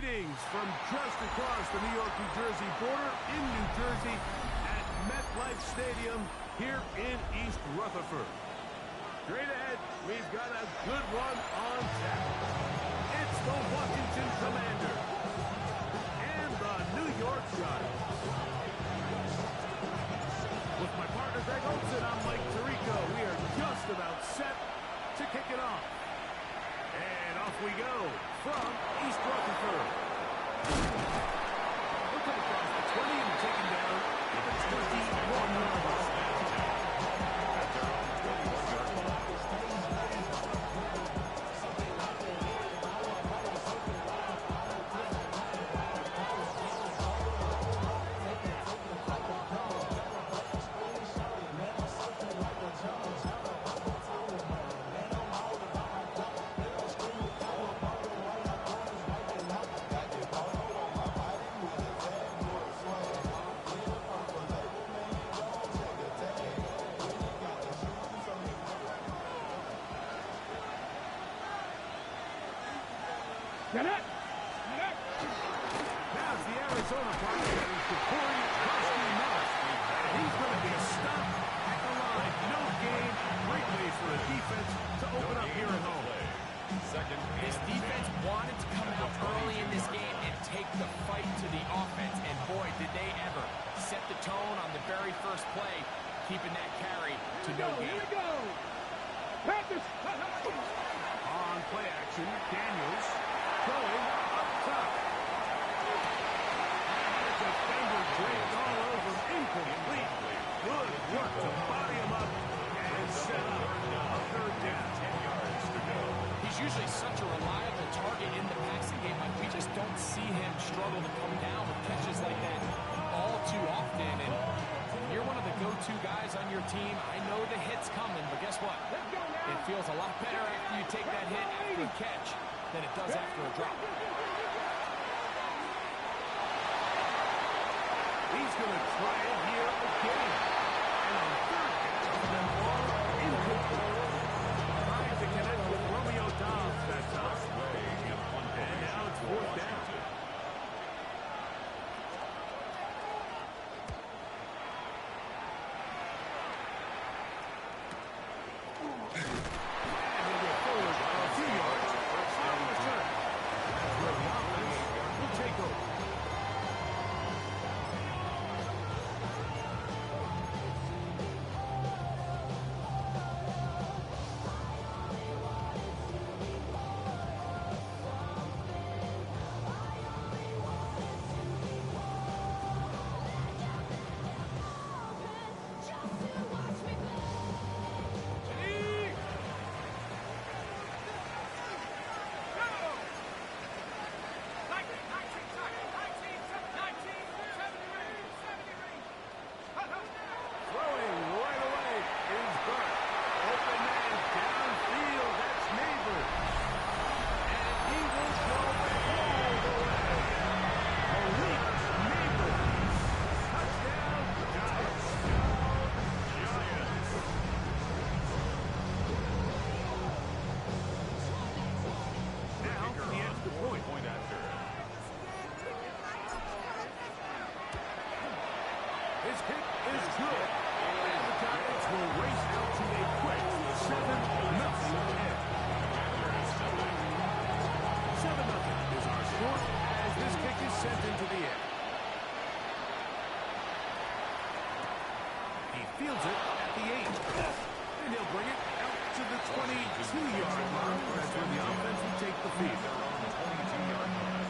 Greetings from just across the New York-New Jersey border in New Jersey at MetLife Stadium here in East Rutherford. Straight ahead, we've got a good one on tap. It's the Washington Commanders and the New York Giants. With my partner Greg Olson, I'm Mike Tirico. We are just about set to kick it off. And off we go from East Rutherford. We'll come across the 20 and taken down at the 21-yard line. Get it! Now it's the Arizona part carries to Corey Koski-Mills. He's going to be a stop at the line. No gain. Great way for a defense to open up here at home. This defense wanted to come out early in this game and take the fight to the offense. And boy, did they ever set the tone on the very first play, keeping that carry to no gain. Here we go! Panthers! On play action, Daniels going up top. The defender draped all over, incomplete. Good work to body him up and set up a third down. 10 yards to go. He's usually such a reliable target in the passing game, but we just don't see him struggle to come down with catches like that all too often. And you're one of the go-to guys on your team. I know the hit's coming, but guess what? It feels a lot better after you take that hit after a catch than it does after a drop. He's going to try it here again. And on third down, the ball incomplete. Trying to connect with Romeo Dobbs that time. And now it's fourth down. His kick is good. And the Giants will race out to a quick 7-0 head. 7-0 is our score as this kick is sent into the air. He fields it at the 8. And he'll bring it out to the 22-yard line. That's where the offense will take the field. On the 22-yard line.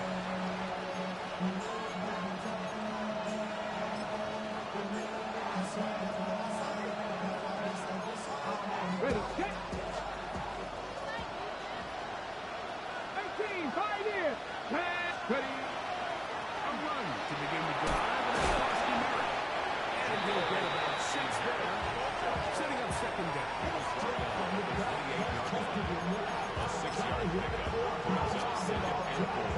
Ready, get! 18, 5 in! Ready! A run to begin the drive, and it's Koski-Mills. And he'll get about 6 there, setting up second down. A 6-yard pickup brings up second and 4.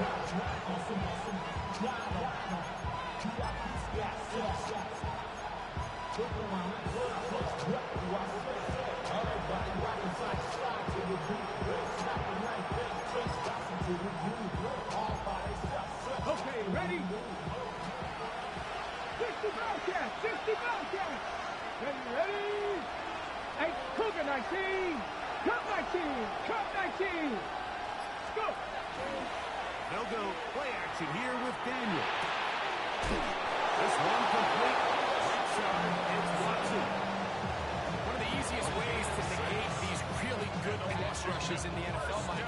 Cup 19. Let's go. They'll go play action here with Daniel. This one complete. Right side, it's Watson. One of the easiest ways to negate these really good pass rushes in the NFL, Mike,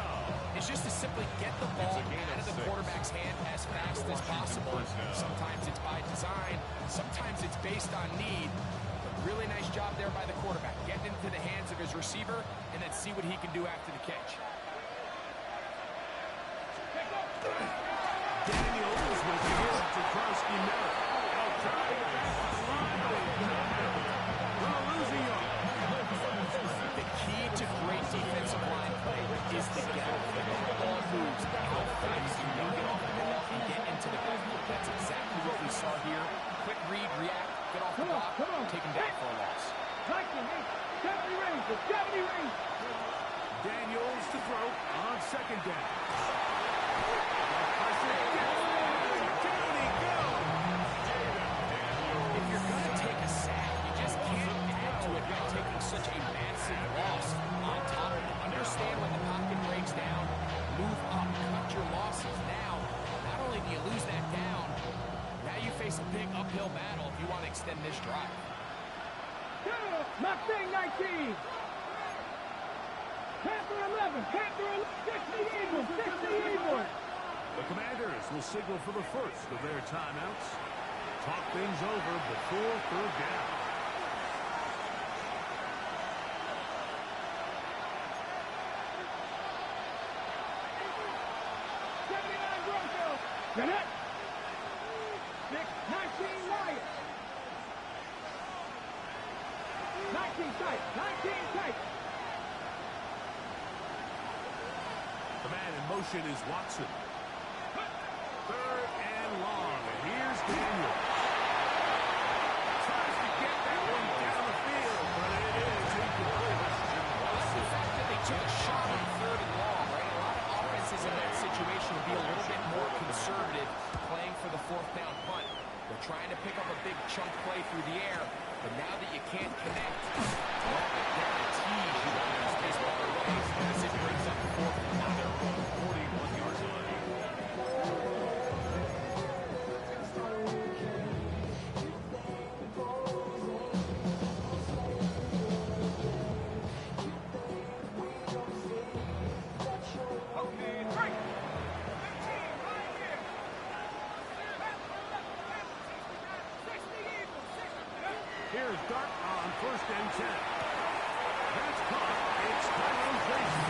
is just to simply get the ball out of the quarterback's hand as fast as possible. Sometimes it's by design, sometimes it's based on need. But really nice job there by the quarterback, getting into the hands of his receiver, and then see what he can do after the catch. Daniels with the hit to Krosky Miller. Outside, on the line. Well, losing yard. The key to great defensive line play is the gap. When the ball moves, how fast you can get off the ball and get into the backfield. That's exactly what we saw here. Quick read, react, get off the block, take him down for a loss. 70 range, 70 range. Daniels to throw on second down. Down he goes. If you're going to take a sack, you just can't add to it by taking such a massive loss on top of it. Understand when the pocket breaks down, move up, cut your losses. Now, not only do you lose that down, now you face a big uphill battle if you want to extend this drive. Mustang 19. Panther 11. Panther 11. 60 Eagles. 60 Eagles. The Commanders will signal for the first of their timeouts. Talk things over before third down. Jeanette. 19 Lions. 19 tight. 19 tight. The man in motion is Watson. Third and long. And here's Daniel. Tries to get that one down the field, but it is incomplete. It's the fact that they took a shot on third and long, right? A lot of offenses in that situation would be a little bit more conservative playing for the fourth down punt. They're trying to pick up a big chunk play through the air, but now that you can't connect, well, it guarantees you don't use this ball away as it brings up fourth and 41-yard line. Here's Dart on first and 10. That's caught. It's Tyrone Tracy.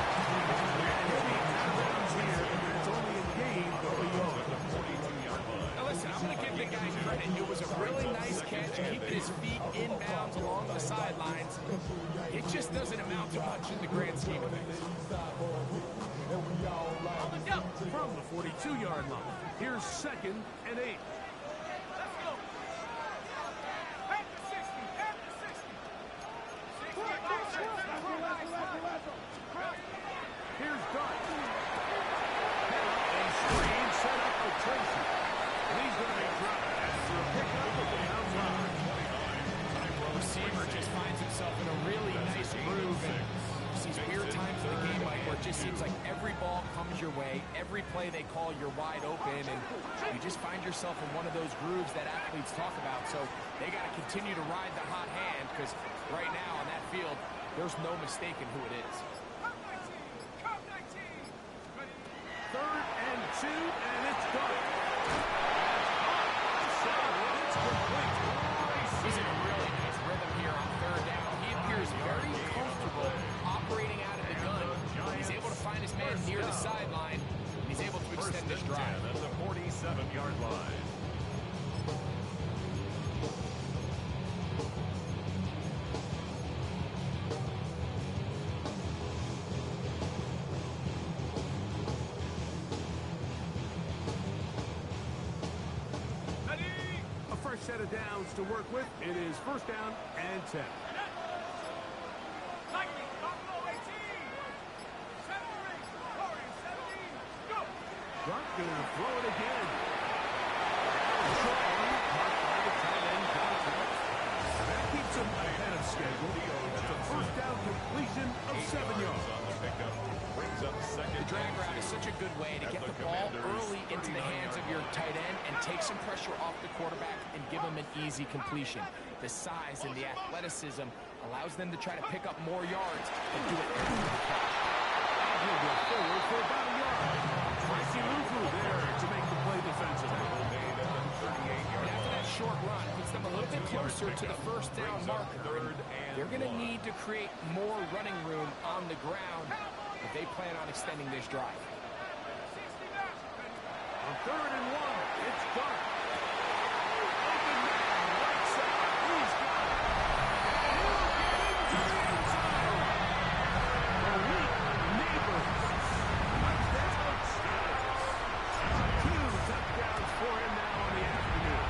And he'll be out of bounds here. It's only a gain of a yard. 42-yard line. Now listen, I'm going to give the guy credit. It was a really nice catch, keeping his feet in bounds along the sidelines. It just doesn't amount to much in the grand scheme of things. From the 42-yard line, here's second and 8. Here's Dart. And screen set up for Tracy. And he's going to be dropped after a pickup of the outside. Receiver just finds himself in a really nice groove. And these weird times in the game, Mike, where it just seems like every ball comes your way, every play they call, you're wide open, and you just find yourself in one of those grooves that athletes talk about. So they got to continue to ride the hot hand, because right now on that field, there's no mistaking who it is. Third and 2, and it's Dart. So it's complete. He's in a really nice rhythm here on third down. He appears very comfortable operating out of the gun. He's able to find his man near the sideline. He's able to extend this drive. At the 47-yard line. A fresh set of downs to work with. It is first down and 10. Dart going to throw it again. Short one, caught by the tight end, Johnson. That keeps him ahead of schedule. That's a first down completion of 7 yards. The drag route is such a good way to get the ball early into the hands of your tight end and take some pressure off the quarterback and give him an easy completion. The size and the athleticism allows them to try to pick up more yards and do it after the catch. He'll go forward for about a yard. Tracy Lufu there to make the play defensively. And after that short run, puts them a little bit closer to the first down marker. They're going to need to create more running room on the ground if they plan on extending this drive. On 3rd and 1, it's Dark. Open man, right side, he's got it. And he'll get into the end zone. The weak neighbors. Touchdown Steelers. 2 touchdowns for him now on the afternoon.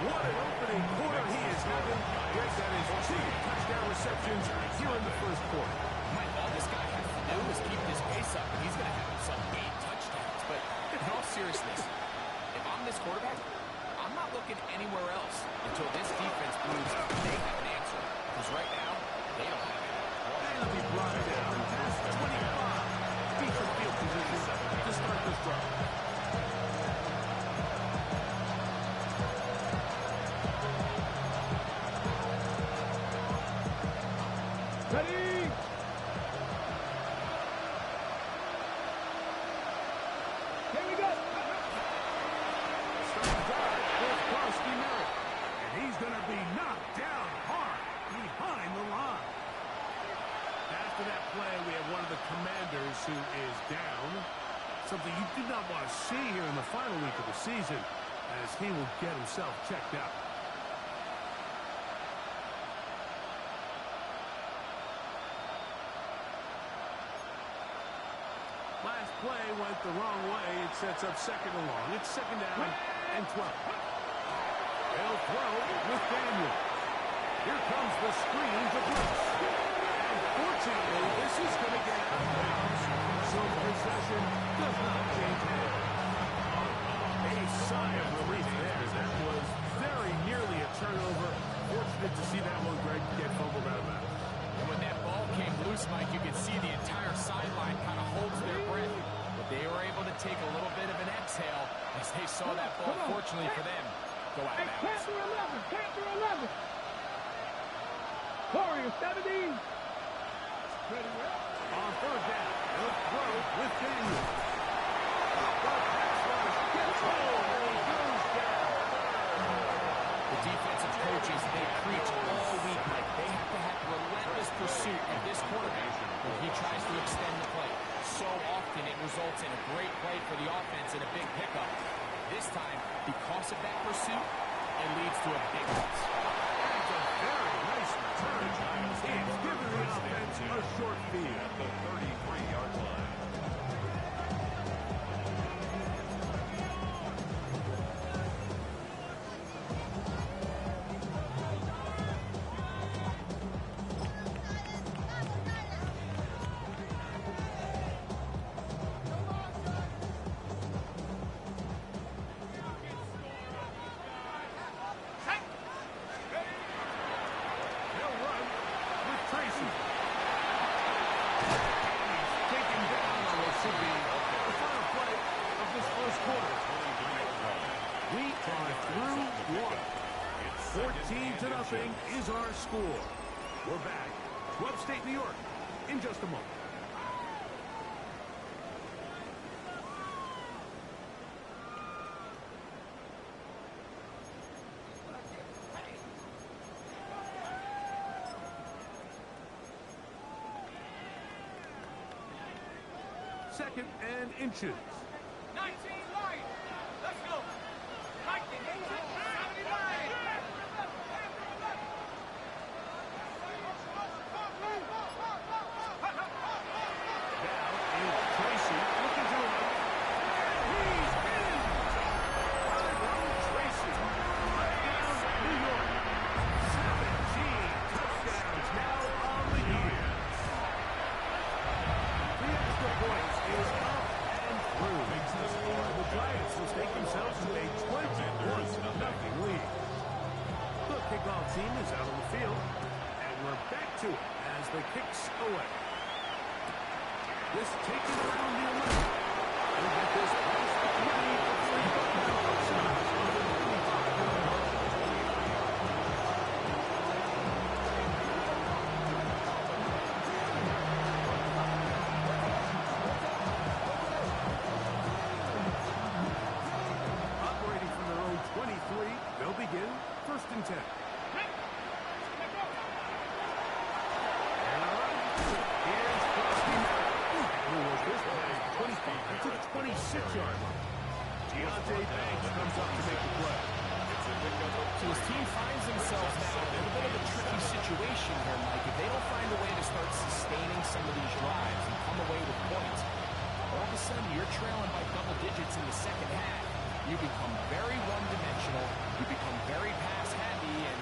What an opening quarter he is having. Greg, that is 2 touchdown receptions here in the first quarter. Mike, all this guy has to do is keep his pace up, and he's going to have himself 8 touchdowns. But in all seriousness, if I'm this quarterback, I'm not looking anywhere else until this defense proves they have an answer. Because right now, they don't have it. That'll be brought down past 25. Decent field position to start this drive. Ready? Here we go. Starting drive with Krosky Merritt. And he's going to be knocked down hard behind the line. After that play, we have one of the Commanders who is down. Something you do not want to see here in the final week of the season, as he will get himself checked out. Last play went the wrong way. It sets up 2nd and long. It's 2nd down and 12. They'll throw with Daniel. Here comes the screen to Brooks. And fortunately, this is going to get out of bounds, so possession does not change hands. A sigh of relief there. That was very nearly a turnover. Fortunate to see that one, Greg, get fumbled out of bounds. And when that ball came loose, Mike, you could see the entire sideline kind of holds their breath. But they were able to take a little bit of an exhale as they saw that ball, fortunately for them, go out of bounds. Panther 11. Panther 11. Warrior 17. On 3rd down, he'll throw with Daniel. The pass rush gets hold and he goes down. The defensive coaches, they preach all week, Mike. They have to have relentless pursuit of this quarterback when he tries to extend the play. So often it results in a great play for the offense and a big pickup. This time, because of that pursuit, it leads to a big loss. That's a very nice return. He's given the offense a short field at the 33-yard line. Is our score. We're back to upstate New York in just a moment. Second and inches. 19 line. Let's go. 19 inches. 79. Giants will take themselves to a 21-0 This taken around the 11. We'll get this placed ready for free throw outside of the 25-yard line. Operating from their own 23, they'll begin 1st and 10. To the 26-yard line. Deontay Banks comes up to make the play. So his team finds themselves now in a bit of a tricky situation here, Mike. If they don't find a way to start sustaining some of these drives and come away with points, all of a sudden you're trailing by double digits in the second half. You become very one-dimensional. You become very pass-heavy, and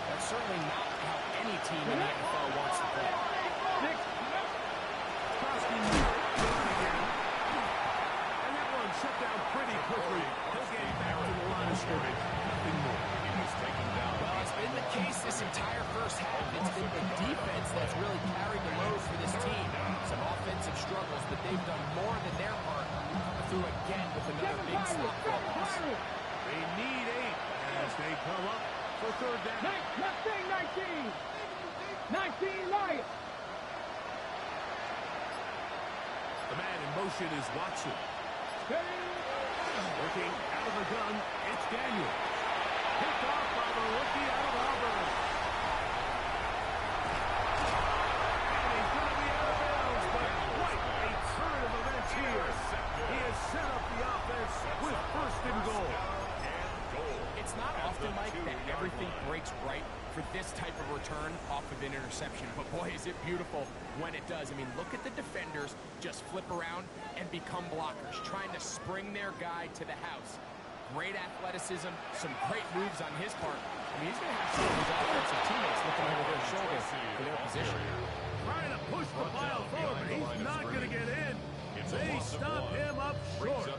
that's certainly not how any team in the NFL wants to play. Shut down pretty quickly. He'll get back to the line of scrimmage. Nothing more. He's taken down. Well, it's been the case this entire first half. It's been the defense that's really carried the load for this team. Some offensive struggles, but they've done more than their part. Coming through again with another big stop for a loss. They need 8 as they come up for 3rd down. Mustang 19. 19 Lions. The man in motion is Watson. Working out of the gun, it's Daniel. Picked off by the rookie out of Auburn. And he's going to be out of bounds, but quite a turn of events here. He has set up the offense with 1st and goal. It's not often, Mike, that everything breaks right for this type of return off of an interception. But boy, is it beautiful when it does. I mean, look at the defenders just flip around and become blockers, trying to spring their guy to the house. Great athleticism, some great moves on his part. I mean, he's going to have some of his offensive teammates looking over their shoulder for their position. Trying to push the pile forward, but he's not going to get in. They stop him up short.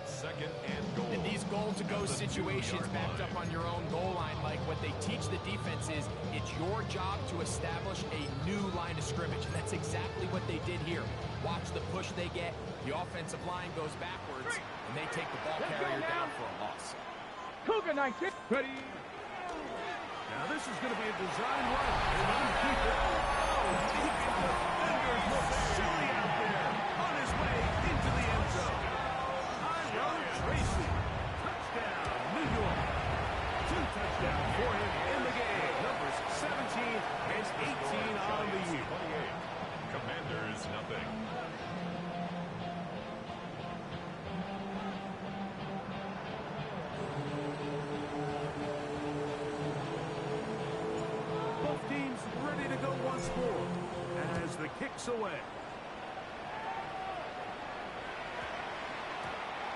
In these goal-to-go situations backed up on your own goal line, Mike, what they teach the defense is it's your job to establish a new line of scrimmage. And that's exactly what they did here. Watch the push they get. The offensive line goes backwards, and they take the ball carrier down for a loss. Cougar 19. Ready. Now this is going to be a design run. And keep it. Defenders look silly out there. On his way into the end zone. Tyrone Tracy. Touchdown, New York. 2 touchdowns for him in the game. Numbers 17 and 18 on the year. Commanders, nothing. Both teams ready to go once more as the kick's away.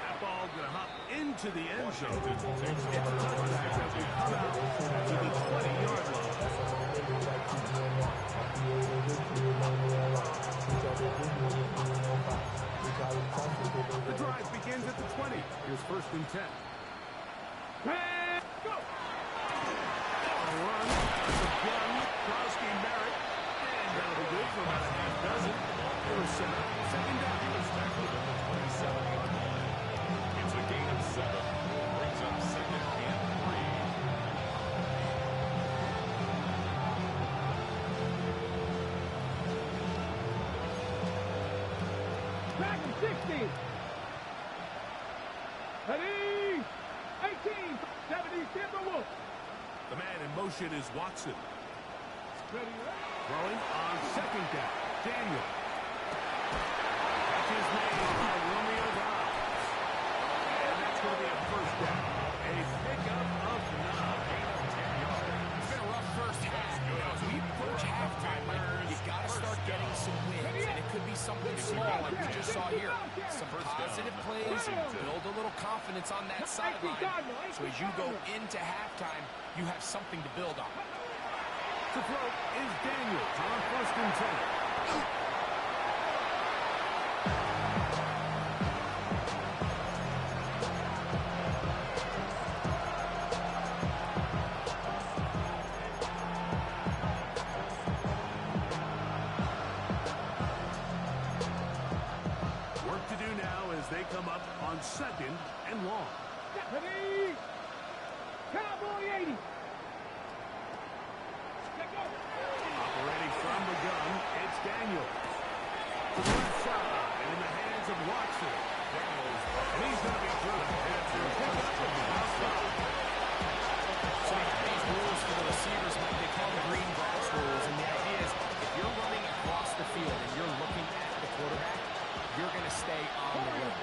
That ball going to hop into the end zone. It's a touchback that will come out to the 20-yard line. The drive begins at the 20. Here's 1st and 10. Go. Run out of the gun. Krosky Merritt. And that'll be good for about a half dozen. It'll set up 2nd down. It's tackled at the 27-yard line. It's a gain of 7. Brings up 2nd and 3. Back to 60. Ready. 18. 70 Timberwolves. The man in motion is Watson. Ready. Throwing on 2nd down. Daniel. Catch his name by Romeo Dobbs. And that's going to be a 1st down. A pickup of 9. It's been a rough first half. As we approach halftime, Mike, you got to start getting some wins, and it could be something small like we just saw here. Some positive plays, build a little confidence on that sideline. So as you go into halftime, you have something to build on. To throw is Daniels on 1st and 10. they come up on 2nd and long. Ready? Cowboy 80. Operating from the gun, it's Daniels. To the left side, and in the hands of Watson. And he's going to be dropped after a pickup from the outside. So you have these rules for the receivers, like they call the green grass rules, and the idea is if you're running across the field and you're looking at the quarterback, you're going to stay on the road.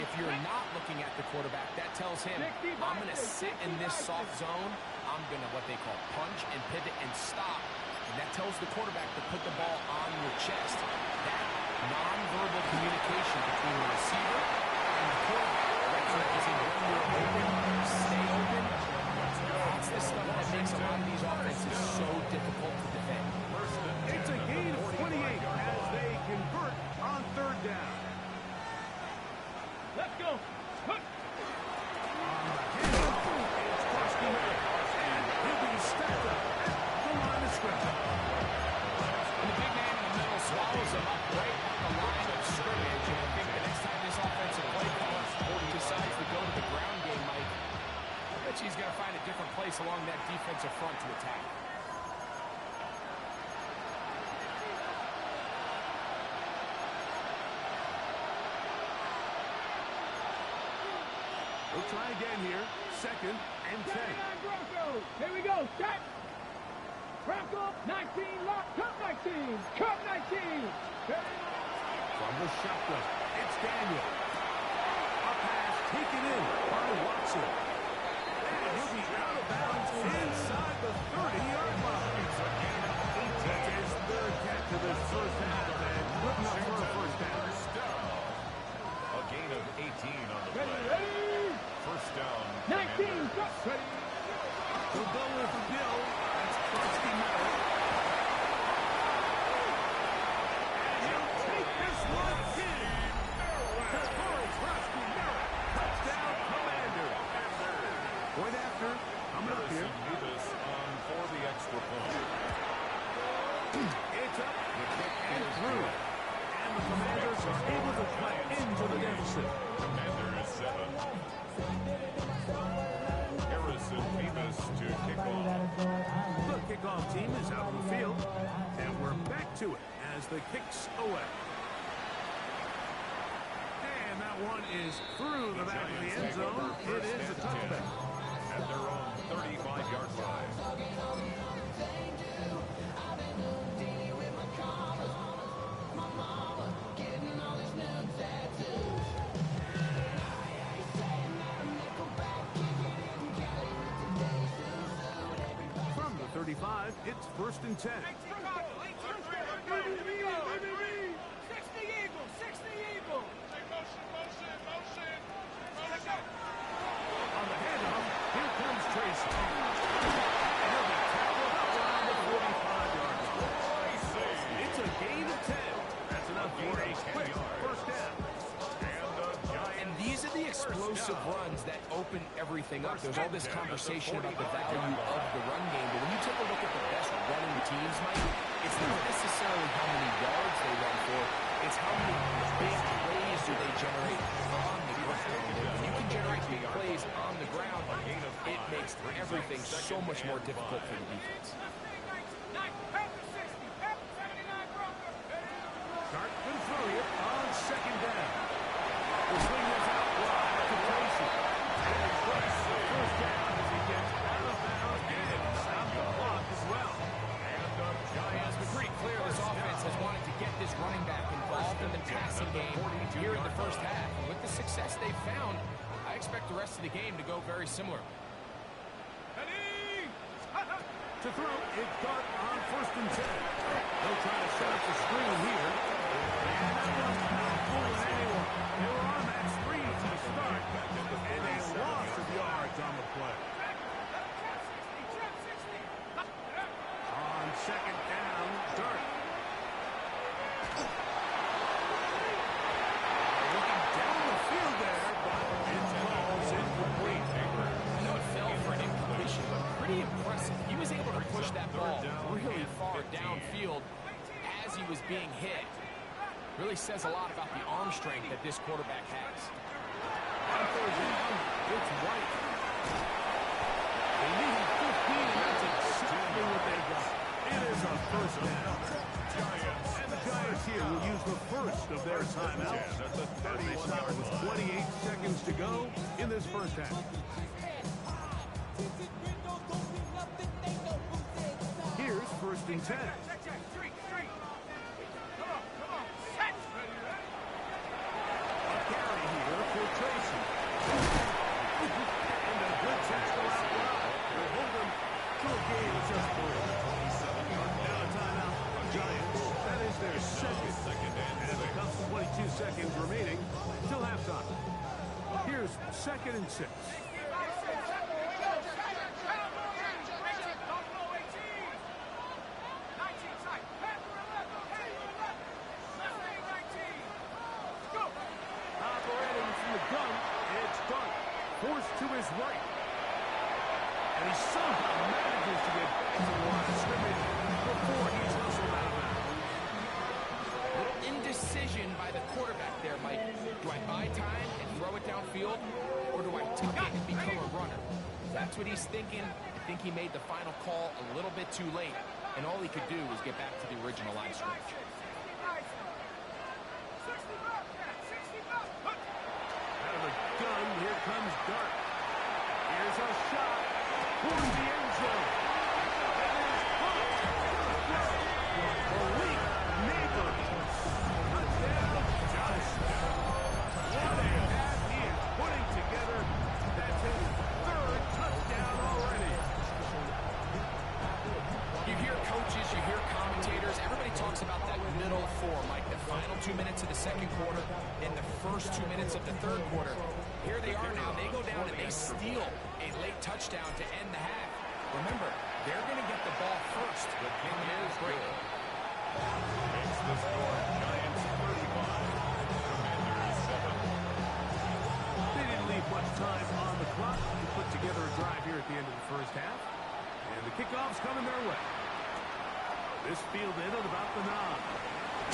If you're not looking at the quarterback, that tells him, I'm going to sit in this soft zone, I'm going to what they call punch and pivot and stop. And that tells the quarterback to put the ball on your chest. That nonverbal communication between the receiver and the quarterback, recognizing when you're open, stay open. That's the stuff that makes a lot of these offenses so difficult to defend. It's a gain of 28 as they convert on 3rd down. Let's go. Hook. On the handoff, it's Krusty Miller, and he'll be stepped up at the line of scrimmage. And the big man in the middle swallows him up right at the line of scrimmage. And I think the next time this offensive play caller decides to go to the ground game, Mike, I bet he's going to find a different place along that defensive front to attack. We'll try again here. 2nd and 10. 79 Broncos. Here we go. Set. Bronco 19. Lock. Cut 19. Cut 19. From the shotgun, it's Daniel. A pass taken in by Watson. And he'll be out of bounds inside the 30-yard line. That's his 3rd catch of this first half, and looking up for a first down. A gain of 18 on the Ready, play. ready. First down. 19. Go. Ready. He'll go with Bill. That's Krusty Miller. And he'll take this one in. Krusty Miller. Touchdown, Commander. Point after. Coming up here. Davis on for the extra point. It's up and through. And the Commanders are able to cut into the deficit. Commanders 7. Harrison Davis to kick off. The kickoff team is out on the field, and we're back to it as the kicks away. And that one is through the back of the end zone. It is a touchback. At their own 35-yard line. From the 35, it's 1st and 10. 60 Eagles. On the handoff, here comes Tracy. And he'll be tackled up around the 45-yard line. It's a gain of 10. That's enough for a quick first down. And these are the explosive runs that open everything up. There's all this conversation about the value of the run game, but when you take a look at the best running teams, Mike, it's not necessarily how many yards they run for, it's how many big plays do they generate on the ground. And when you can generate big plays on the ground, it makes everything so much more difficult for the defense. Start and throw it on 2nd down. The swing is out wide to Tracy. And it's first down as he gets out of bounds and stop the clock as well. And it's been pretty clear this offense has wanted to get this running back involved in the passing game here in the first half. And with the success they've found, I expect the rest of the game to go very similar. To throw, it's Dart on 1st and 10. They'll try to set up the screen here. And that one's not fooling anyone. They were on that screen to start, and a loss of yards on the play. On 2nd down, Dart. Looking down the field there, but it falls incomplete. I know it fell for an incompletion, but pretty impressive. He was able to push that ball really far downfield as he was being hit. Really says a lot about the arm strength that this quarterback has. On third down, it's White. They need 15, and that's exactly what they got. It is a first down. And the Giants here will use the first of their timeouts. And they stop with 28 seconds to go in this first half. Here's first and 10. Seconds remaining till halftime. Here's second and 6. Operating from the gun, it's Dart. Forced to his right. And he somehow manages to get back to the line of scrimmage before he's hustled out of bounds. Indecision by the quarterback there, Mike. Do I buy time and throw it downfield, or do I tuck it and become a runner? That's what he's thinking. I think he made the final call a little bit too late, and all he could do was get back to the original line of scrimmage. Out of the gun, here comes Dart. Here's a shot towards the end zone. About that middle four, Mike, the final 2 minutes of the second quarter and the first 2 minutes of the third quarter. Here they are now. They go down and they steal a late touchdown to end the half. Remember, they're going to get the ball first. The king is great. Makes the score Giants 35, Commanders 7. They didn't leave much time on the clock to put together a drive here at the end of the first half. And the kickoff's coming their way. This fielded at about the 9.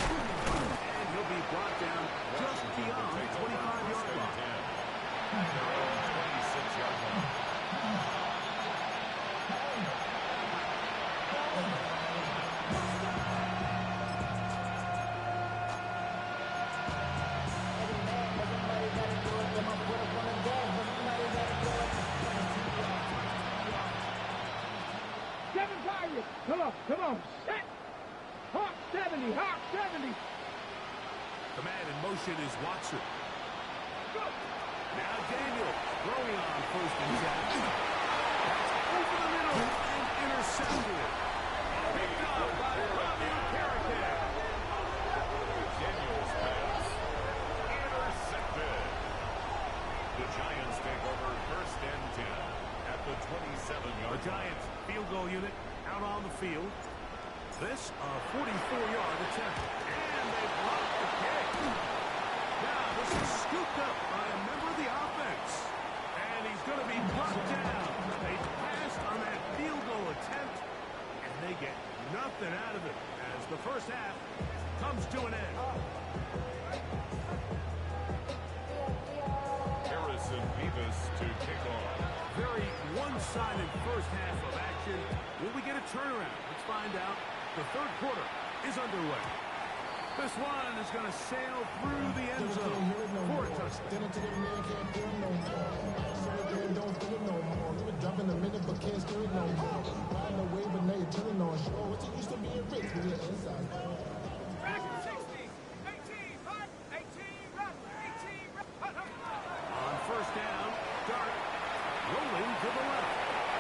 And he'll be brought down just beyond the 25-yard line. Their own 26-yard line. Come on, set! Hawk 70, Hawk 70! Command in motion is Watson. Now Daniel throwing on first and 10. That's over the middle and intercepted. Picked up by Robbie Carrigan. Daniel's pass. Intercepted. The Giants take over first and 10 at the 27-yard line. The Giants field goal unit out on the field. This a 44-yard attempt. And they block the kick. Now this is scooped up by a member of the offense. And he's going to be brought down. They passed on that field goal attempt. And they get nothing out of it as the first half comes to an end. Harrison Beavis to kick off. Very one-sided first half of action. Will we get a turnaround? Let's find out. The third quarter is underway. This one is going to sail through the end zone for a touchdown. Dropping a minute but can't screw it no more. Riding the wave but now you're turning on shore. What you used to be a race when you're inside. On first down, Dart rolling to the left.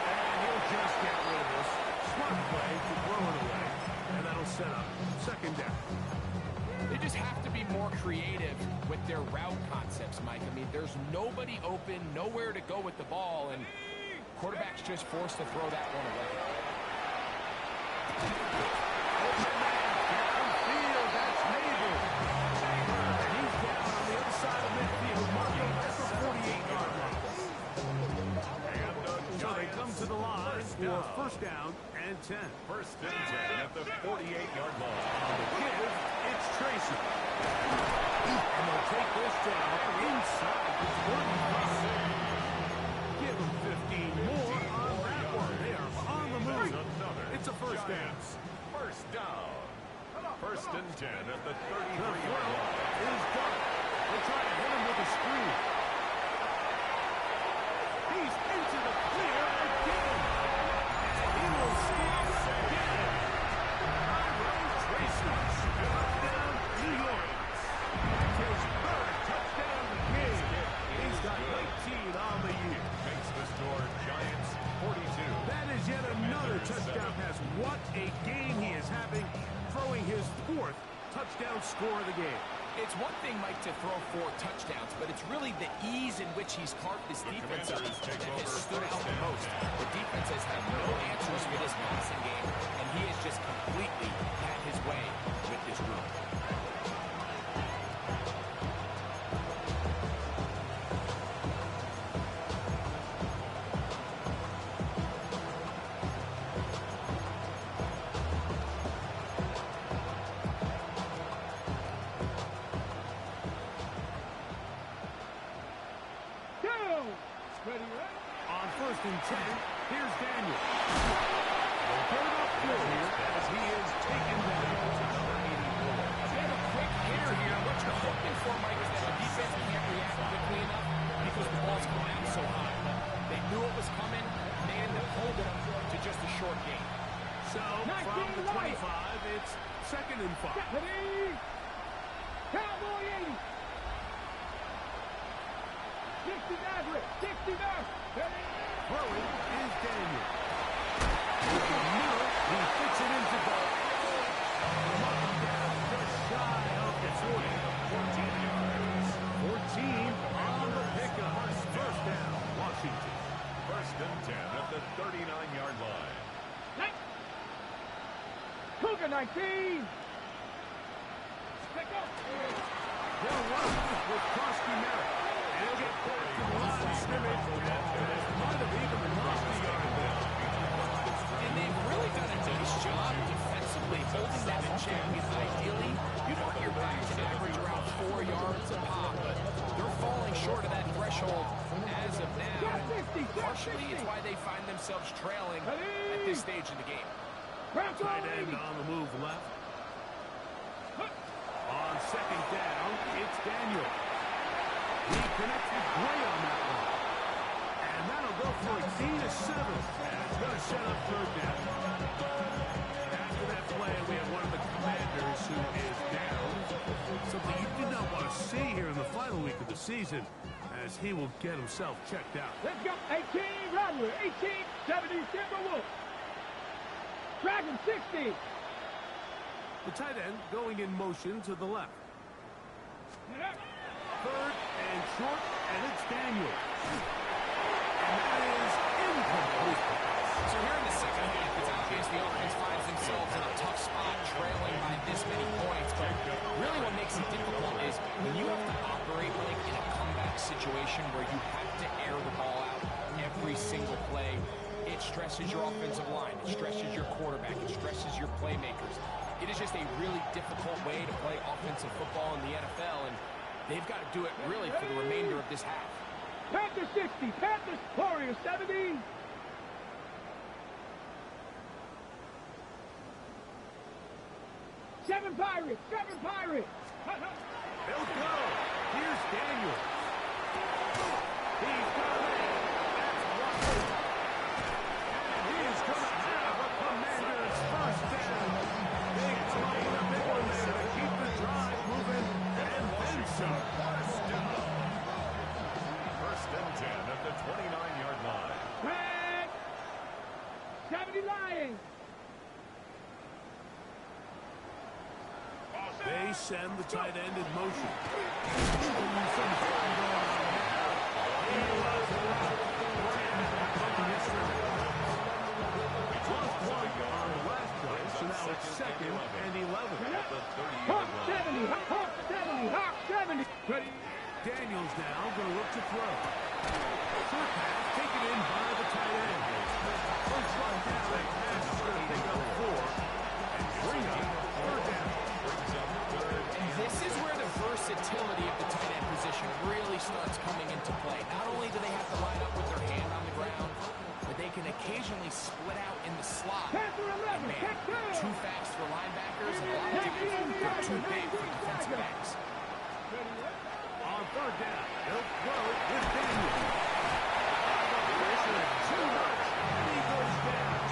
And he'll just get rid of this. Smart play to throw it away. And that'll set up second down. They just have to be more creative with their route concepts, Mike. I mean, there's nobody open, nowhere to go with the ball, and quarterback's just forced to throw that one away. Downfield, that's Nabel. And he's down on the other side of midfield, marking at the 48-yard line. So they come to the line for first down and 10. First and 10 at the 48-yard line. On the give, it's Tracy. touchdown inside the 25. Give them 15 more on that one. They are on the move. It's a first down. First down. First and 10 at the 33-yard line. Is done. They're trying to hit him with a screen. He's into the clear again. And he will score again. Byron Tracy. Touchdown, New York. His third touchdown of the game. He's got 19 on the year. Makes the score Giants 42. That is yet another touchdown pass. What a game he is having, throwing his fourth touchdown score of the game. It's one thing, Mike, to throw 4 touchdowns, but it's really the ease in which he's carved this defense up that has stood out the most. The defense has had no answers for this passing game, and he has just completely had his way with this group. On first and 10, here's Daniel. They'll put it upfield here as he is taken down to number 84. They have a quick hitter here. What you're hoping for, Mike, is that the defense can't react quickly enough because the ball's coming out so high. They knew it was coming. They ended up holding them to just a short game. So, from the 25, it's second and 5. Cowboy 80. 69. Throwing is Daniel. With the middle, he fits it into goal. Down just shy of the 40. 14 yards. 14 on the pickup. First down, Washington. First and 10 at the 39-yard line. Cougar 19. Pick up. They'll run with Krosky Merritt. And he'll get back to the line of scrimmage. Might have even lost the yard there. And they've really done a nice job defensively holding that in check. Ideally, you'd want your back to average around 4 yards a pop, but they're falling short of that threshold as of now. Partially, it's why they find themselves trailing at this stage in the game. Tight end on the move left. On second down, it's Daniel. He connects with Gray on that one. And that'll go for a gain of 7. And it's going to set up third down. After that play, we have one of the Commanders who is down. Something you did not want to see here in the final week of the season, as he will get himself checked out. Let's go. 18, Rattler. 18, 70, Timberwolf. Dragon 60. The tight end going in motion to the left. Third and short, and it's Daniel. And that is incomplete. So here in the second half, it's obvious the offense finds themselves in a tough spot, trailing by this many points. But really what makes it difficult is when you have to operate like in a comeback situation where you have to air the ball out every single play. It stresses your offensive line. It stresses your quarterback. It stresses your playmakers. It is just a really difficult way to play offensive football in the NFL, and they've got to do it really for the remainder of this half. Panthers 60, Panthers, Warriors 70. Seven Pirates. They'll go. Here's Daniel. He's got it. That's Russell. And he's going to have a Commander's first down. Big play and a big one there to keep the drive moving, and then some. First and 10 at the 29-yard line. Red. 70 Lions. They send the tight end in motion. So now it's second and 11. Hawk 70, Hawk 70, Hawk 70. Ready. Daniels now going to look to throw. Short pass taken in by the tight end. First run down that pass is going to pick up 4 and bring up third down. This is where the versatility of the tight end position occasionally split out in the slot. Panther 11, Man, check down. too fast for linebackers, and a lot of times they're too big for defensive backs. On third down, he'll throw with Daniel. Pressure too much, and he goes down.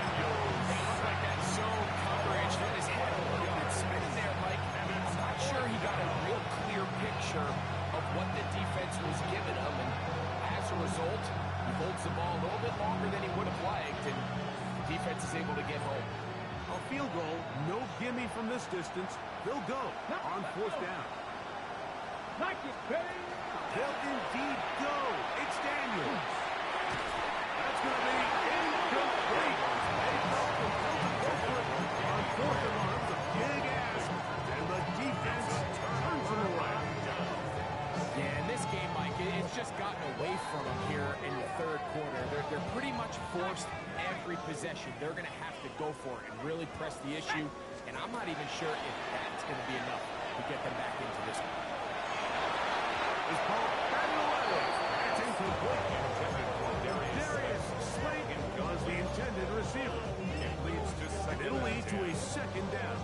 It looked like that zone coverage had his head a little bit spinning there, Mike. I'm not sure he got a real clear picture of what the defense was giving him, and as a result, he holds the ball a little bit longer than he would have liked, and the defense is able to get home. A field goal, no gimme from this distance. They'll go on fourth down. They'll indeed go. It's Daniels. That's going to be incomplete. They felt compelled to go for it on fourth and one. It's a big ask, and the defense turns it around. Yeah, in this game, Mike, it's just gotten away from them here in the third quarter. They're pretty much forced every possession. They're going to have to go for it and really press the issue, and I'm not even sure if that's going to be enough to get them back into this one. Is called batting away. It's incomplete. Darius Slayton was the intended receiver. It leads to second. It'll lead to a second down.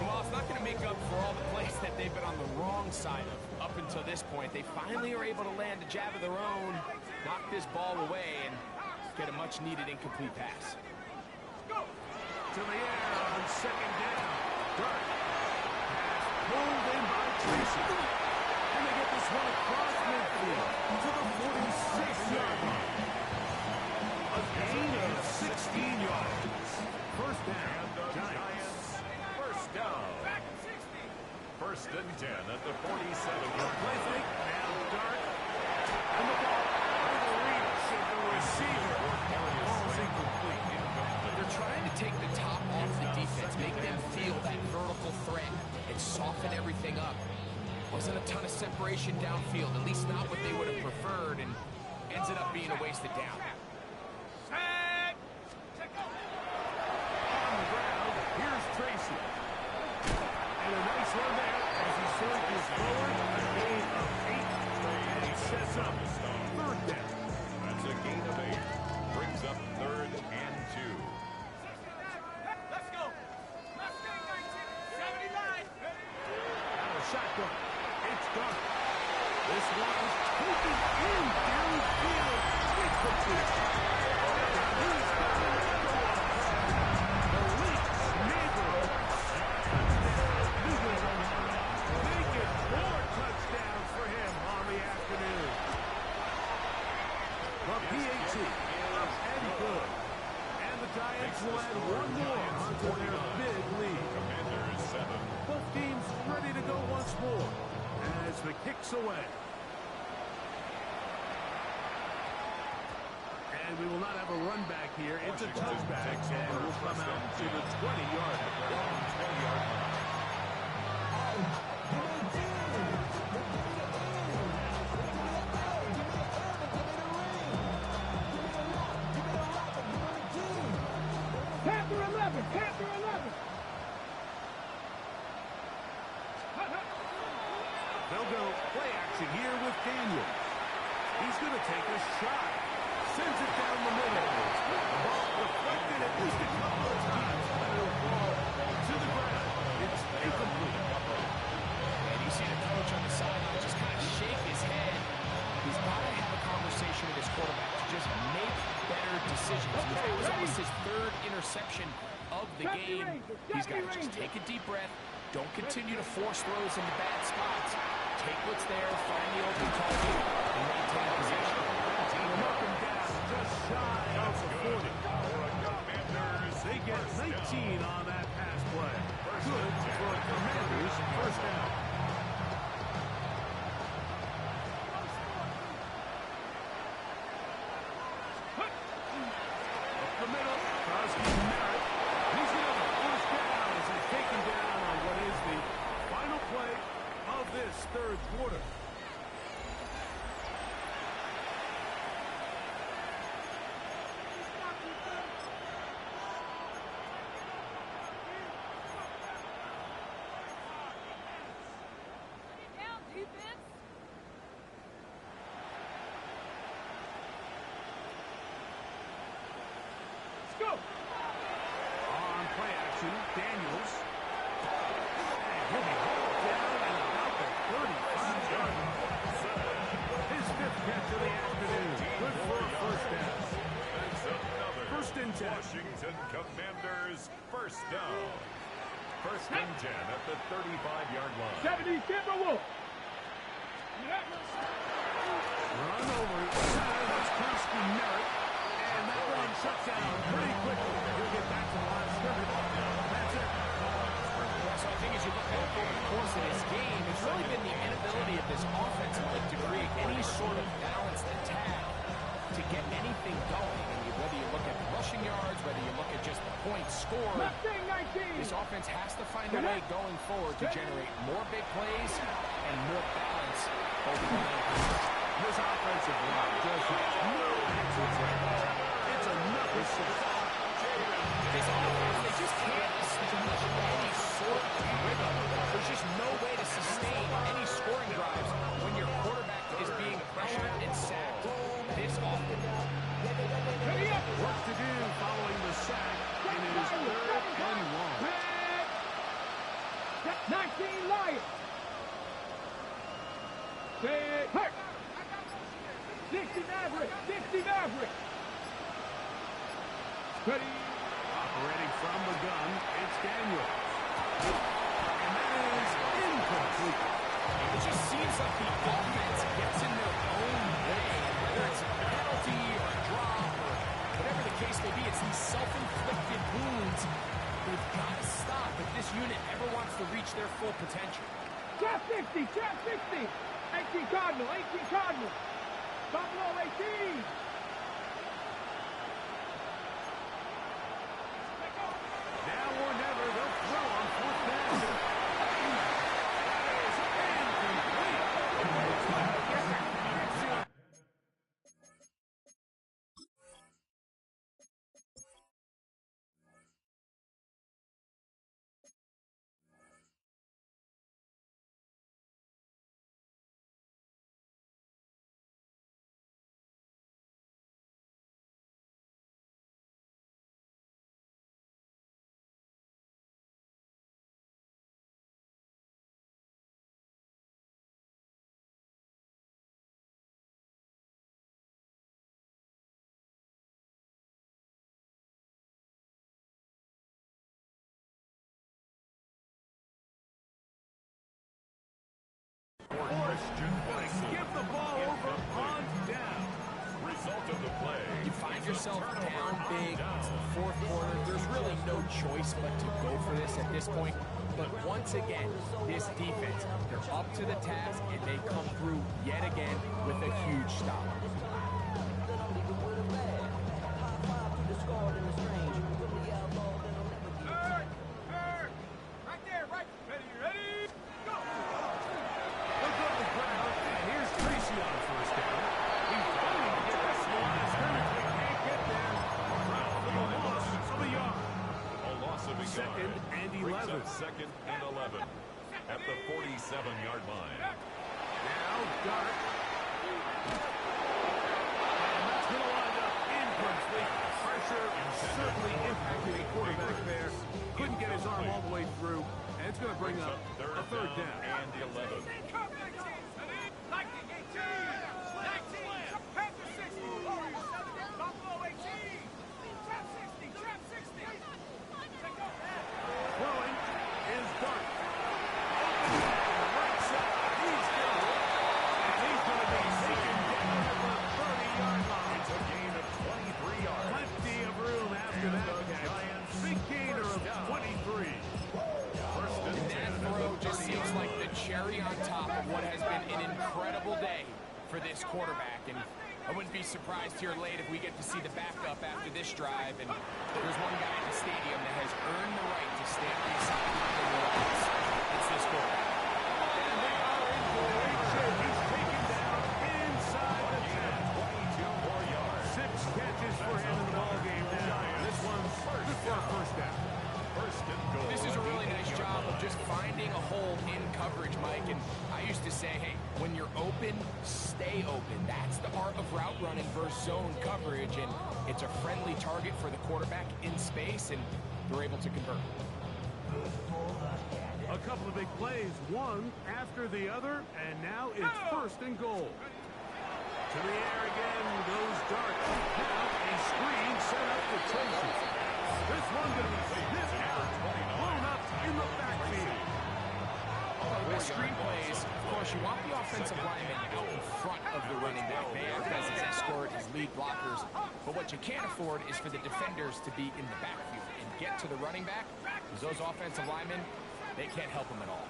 Well, it's not going to make up for all the plays that they've been on the wrong side of up until this point. They finally are able to land a jab of their own, knock this ball away, and get a much-needed incomplete pass. Go! To the air on second down. Dart. Pass pulled in by Tracy. And they get this one across midfield to the 46-yard line. A gain of 16 yards. First down, Giants. First down. First and 10 at the 47-yard Play line. fake. Now Dart. And the ball out of the reach of the receiver. Ball's incomplete. They're trying to take the top off the defense, make them feel that vertical threat, and soften everything up. Wasn't a ton of separation downfield, at least not what they would have preferred, and ends it up being a wasted down. On the ground, here's Tracy. And a nice run there as he surges forward. A gain of 8. And he sets up third down. That's a gain of 8. Brings up third and 2. Let's go. Let's go, 1979. Now a shotgun. It's done. This one is taken in downfield. It's complete. He's got another one. The Leafs neighbor. Make it 4 touchdowns for him on the afternoon. The PAT up and good. And the Giants will add one more onto their big lead. Commanders 7. Both teams ready to go once more as the kick's away. And we will not have a run back here. It's a touchback, and we'll come out to the 20-yard line. Panther 11, Panther 11. They'll go play action here with Daniel. He's going to take a shot. Sends it down the middle. The ball deflected at least a couple of times. But it'll fall to the ground. It's incomplete. And you see the coach on the sideline just kind of shake his head. He's got to have a conversation with his quarterback to just make better decisions. That was almost his third interception of the game. He's got to just take a deep breath. Don't continue to force throws into bad spots. Take what's there, find the open target, and maintain possession. Team up and down, just shy of the 40. They get 19 on that pass play. Good for a Commanders first down. Up the middle, Crosby Merritt. He's going to first down as he's taken down on what is the final play of this third quarter. formation. Daniels. And he'll be hauled down at about the 35-yard line. His fifth catch of the afternoon. Good for a first down. That's another First and 10. Washington Commanders first down. First and 10 at the 35-yard line. 70 Timberwolves. Run over. That's Koski Merritt. And that one shuts down pretty quickly. He'll get back to the line of scrimmage. That's it. So I think as you look back over the course of this game, it's really been the inability of this offensive line to create any sort of balanced attack to get anything going. I mean, whether you look at the rushing yards, whether you look at just the points scored, Mustang 19. this offense has to find a way going forward to generate more big plays and more balance over the line. This offensive line just has no answers right now. It's another set. This offense, they just can't establish any sort of rhythm. There's just no way to sustain any scoring drives when your quarterback is being pressured and sacked this often. Work to do following the sack, and it is third and long. 19 Lions. Say hurt. 60 Maverick. 60 Maverick. Ready. Operating from the gun, it's Daniels. And that is incomplete. It just seems like the offense gets in their own way, whether it's a penalty or a drop or whatever the case may be. It's these self-inflicted wounds. They've got to stop if this unit ever wants to reach their full potential. Trap 60. Trap 60. 18 Cardinal. 18 Cardinal. Buffalo 18. Now or never, they'll throw on fourth down. Give the ball over on down. Result of the play. You find yourself down big. It's the fourth quarter. There's really no choice but to go for this at this point. But once again, this defense, they're up to the task, and they come through yet again with a huge stop. Right there, right. Ready, ready, go. Look up the ground, and here's Tracy on first down. He's trying to get this one as scrimmage, but can't get there. Route for the loss of a yard. A loss of a Second yard. and Brings 11. up second and 11 at the 47-yard line. Now Dart. And that's going to wind up incomplete. Pressure certainly impacted a quarterback there. Couldn't get his arm all the way through, and it's going to bring up a third down. And 11. 'Throwing is Dart. Open on the right side. He's going to run, and he's going to be taken down at the 30-yard line. It's a gain of 23 yards. Plenty of room after that catch. Big gainer of 23. And that throw just seems like the cherry on top of what has been an incredible day for this quarterback. And I wouldn't be surprised here late if we get to see the backup after this drive. And there's one guy in the stadium that has earned the right to stand on the sideline and relax. It's this quarterback. And they are in great shape. He's taken down inside the 10. 22 more yards. 6 catches for him in the ballgame now. This one's good for a first down. First and goal. This is a really nice job of just finding a hole in coverage, Mike. And I used to say, hey, when you're open, stay open. That's the art of route running versus zone coverage. And it's a friendly target for the quarterback in space. And they're able to convert. A couple of big plays, one after the other, and now it's first and goal. To the air again goes Dart. Now a screen set up for Tracy. This one going to be sniffed out, blown up in the backfield. With screen plays, of course, you want the offensive lineman out in front of the running back. They act as his escort, his lead blockers. But what you can't afford is for the defenders to be in the backfield and get to the running back, because those offensive linemen, they can't help him at all.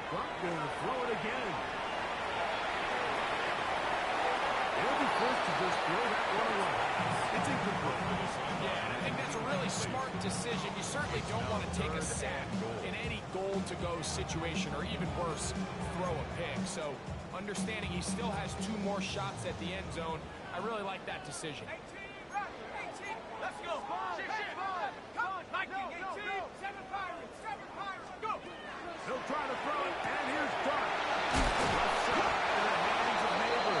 Clark going to throw it again. He'll be forced to just throw that one away. It's incomplete. Yeah, and I think that's a really smart decision. You certainly don't want to take a sack in any goal-to-go situation, or even worse, throw a pick. So understanding he still has 2 more shots at the end zone, I really like that decision. 18, let's go. Come on, Viking, 18, 7 Pirates, go. He'll try to throw it, and here's Dart. Left side in the hands of Neighbor.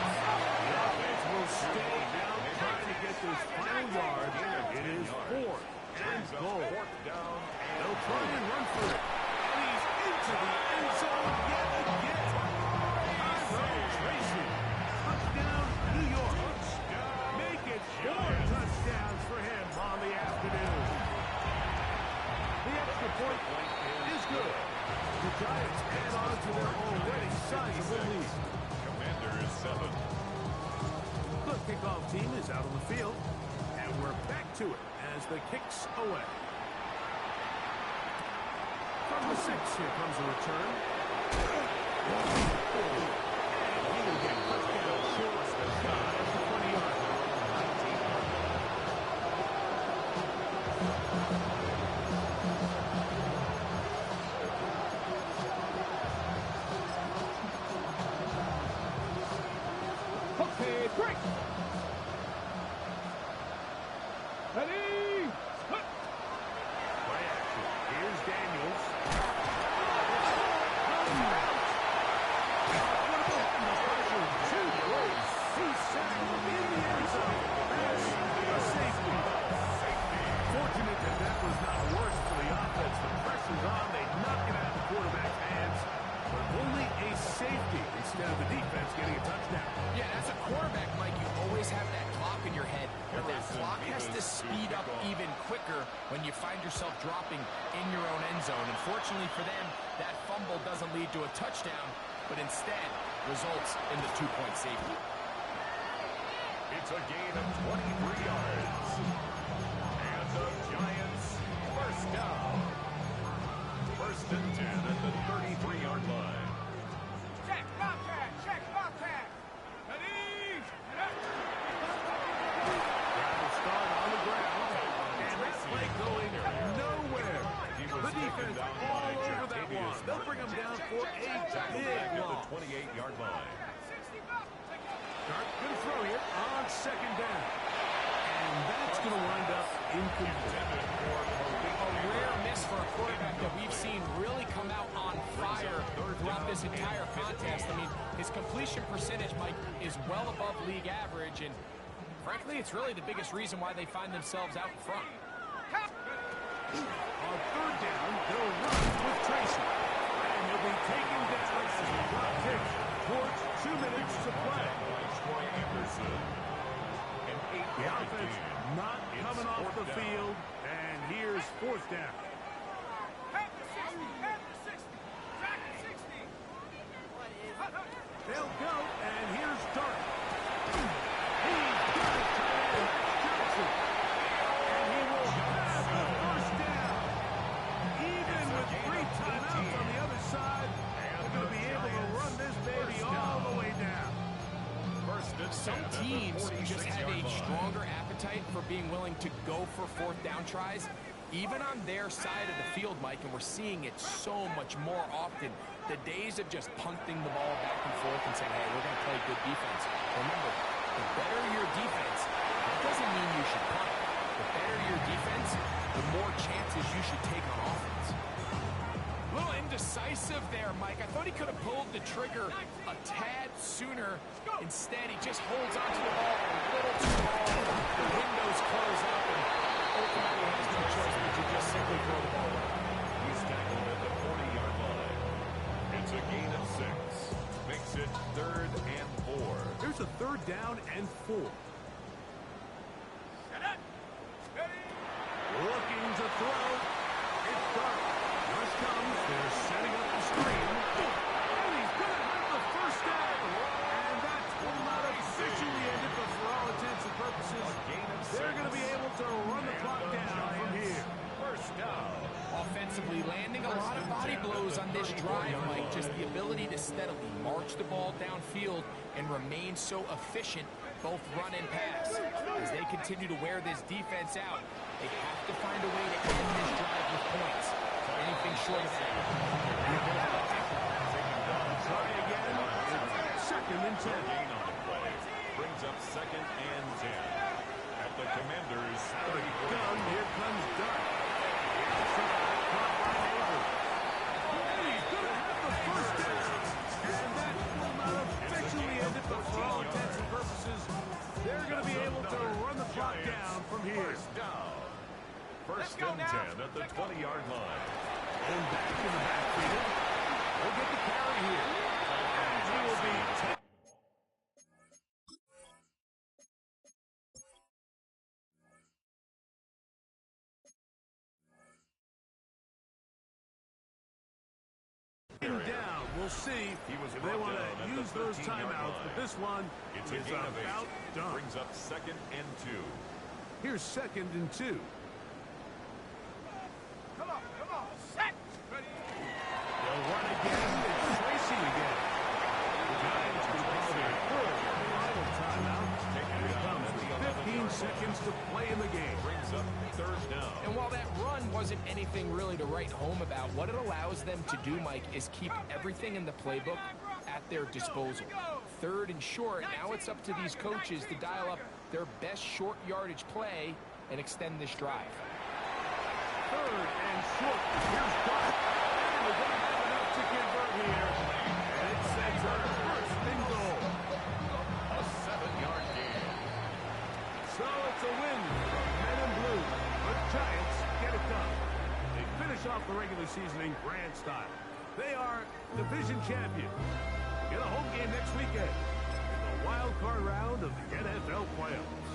The offense will stay down, trying to get this final yard. It is 4th and goal. They'll try and run for it. And he's into the end zone yet again. Tracy. Touchdown, New York. Make it 4 touchdowns for him on the afternoon. The extra point is good. The Giants add on to their already sizable lead. Commanders 7. The kickoff team is out on the field, and we're back to it as the kicks away. From the 6, here comes a return. And he will get pushed down short at the 20-yard line. Okay, break. Ready? Play action. Here's Daniels. He's sacked in the end zone. That's a safety. Fortunate that was not worse for the offense. The pressure's on. They knock it out of the quarterback's hands. But only a safety instead of the defense getting a touchdown. Yeah, as a quarterback, Mike, you always have that clock in your head, but that clock has to speed up even quicker when you find yourself dropping in your own end zone. And fortunately for them, that fumble doesn't lead to a touchdown, but instead results in the 2-point safety. It's a gain of 23 yards. And the Giants first down. 1st and 10 at the 33-yard line. Check, Bobcat. Ready? Gravel start on the ground, and that play going nowhere. The defense all over that one. They'll bring him down for a big At the loss. 28-yard line. Dart can throw here on 2nd down. And that's going to wind up incomplete. A rare miss for a quarterback that we've seen really come out on fire throughout this entire contest. I mean, his completion percentage, Mike, is well above league average, and frankly, it's really the biggest reason why they find themselves out in front. On 3rd down, they'll run with Tracy. And he'll be taken down as the clock ticks towards 2 minutes to play. The offense not coming off the field, and here's 4th down. They'll go, and here's Dart. He's got it, Johnson. And he will have the 1st down. Even with 3 timeouts on the other side, they're going to be able to run this baby all the way down. Some teams just have a stronger appetite for being willing to go for 4th down tries, even on their side of the field, Mike, and we're seeing it so much more often. The days of just punting the ball back and forth and saying, hey, we're going to play good defense. Remember, the better your defense, that doesn't mean you should punt. The better your defense, the more chances you should take on offense. A little indecisive there, Mike. I thought he could have pulled the trigger a tad sooner. Instead, he just holds onto the ball a little too long. The windows close up, and ultimately has no choice but to just simply throw the ball away. He's tackled at the 40-yard line. It's a gain of 6. Makes it 3rd and 4. Here's a 3rd down and 4. Looking to throw. It's dark. Rush comes. They're setting up the screen. And he's going to have the first down. And that will not officially end it, but for all intents and purposes, they're going to be able to run the clock down from here. First down. Offensively landing a lot of body blows on this drive, Mike. Just the ability to steadily march the ball downfield and remain so efficient, both run and pass. As they continue to wear this defense out, they have to find a way to end this drive with points. Anything short of that. Try again. It's 2nd and 10. Gain on the play. Brings up 2nd and 10. At the Commanders' 34. Gun, here comes Duck. Outside, caught by Avery. And he's going to have the first down. And that will not officially end it, but for all intents and purposes, they're going to be able to run the clock down from here. First down. First and 10 at the 20-yard line. And back in the backfield. We'll get the carry here. And he will be down. We'll see if they want to use those timeouts, but this one It's is a gain of 8. about done. Brings up 2nd and 2. Here's 2nd and 2. Come on, set. They'll run again. It's Tracy again. The Giants will call their 3rd and final timeout. And it comes with 15 seconds to play in the game. Brings up 3rd down. And while that run wasn't anything really to write home about, what it allows them to do, Mike, is keep everything in the playbook at their disposal. 3rd and short, now it's up to these coaches to dial up their best short yardage play and extend this drive. 3rd and short. Here's Buck. And we're going to have enough to convert here. And it sends our 1st and goal. A 7-yard gain. So it's a win for Men in Blue. The Giants get it done. They finish off the regular season in grand style. They are division champions. Get a home game next weekend in the wild card round of the NFL playoffs.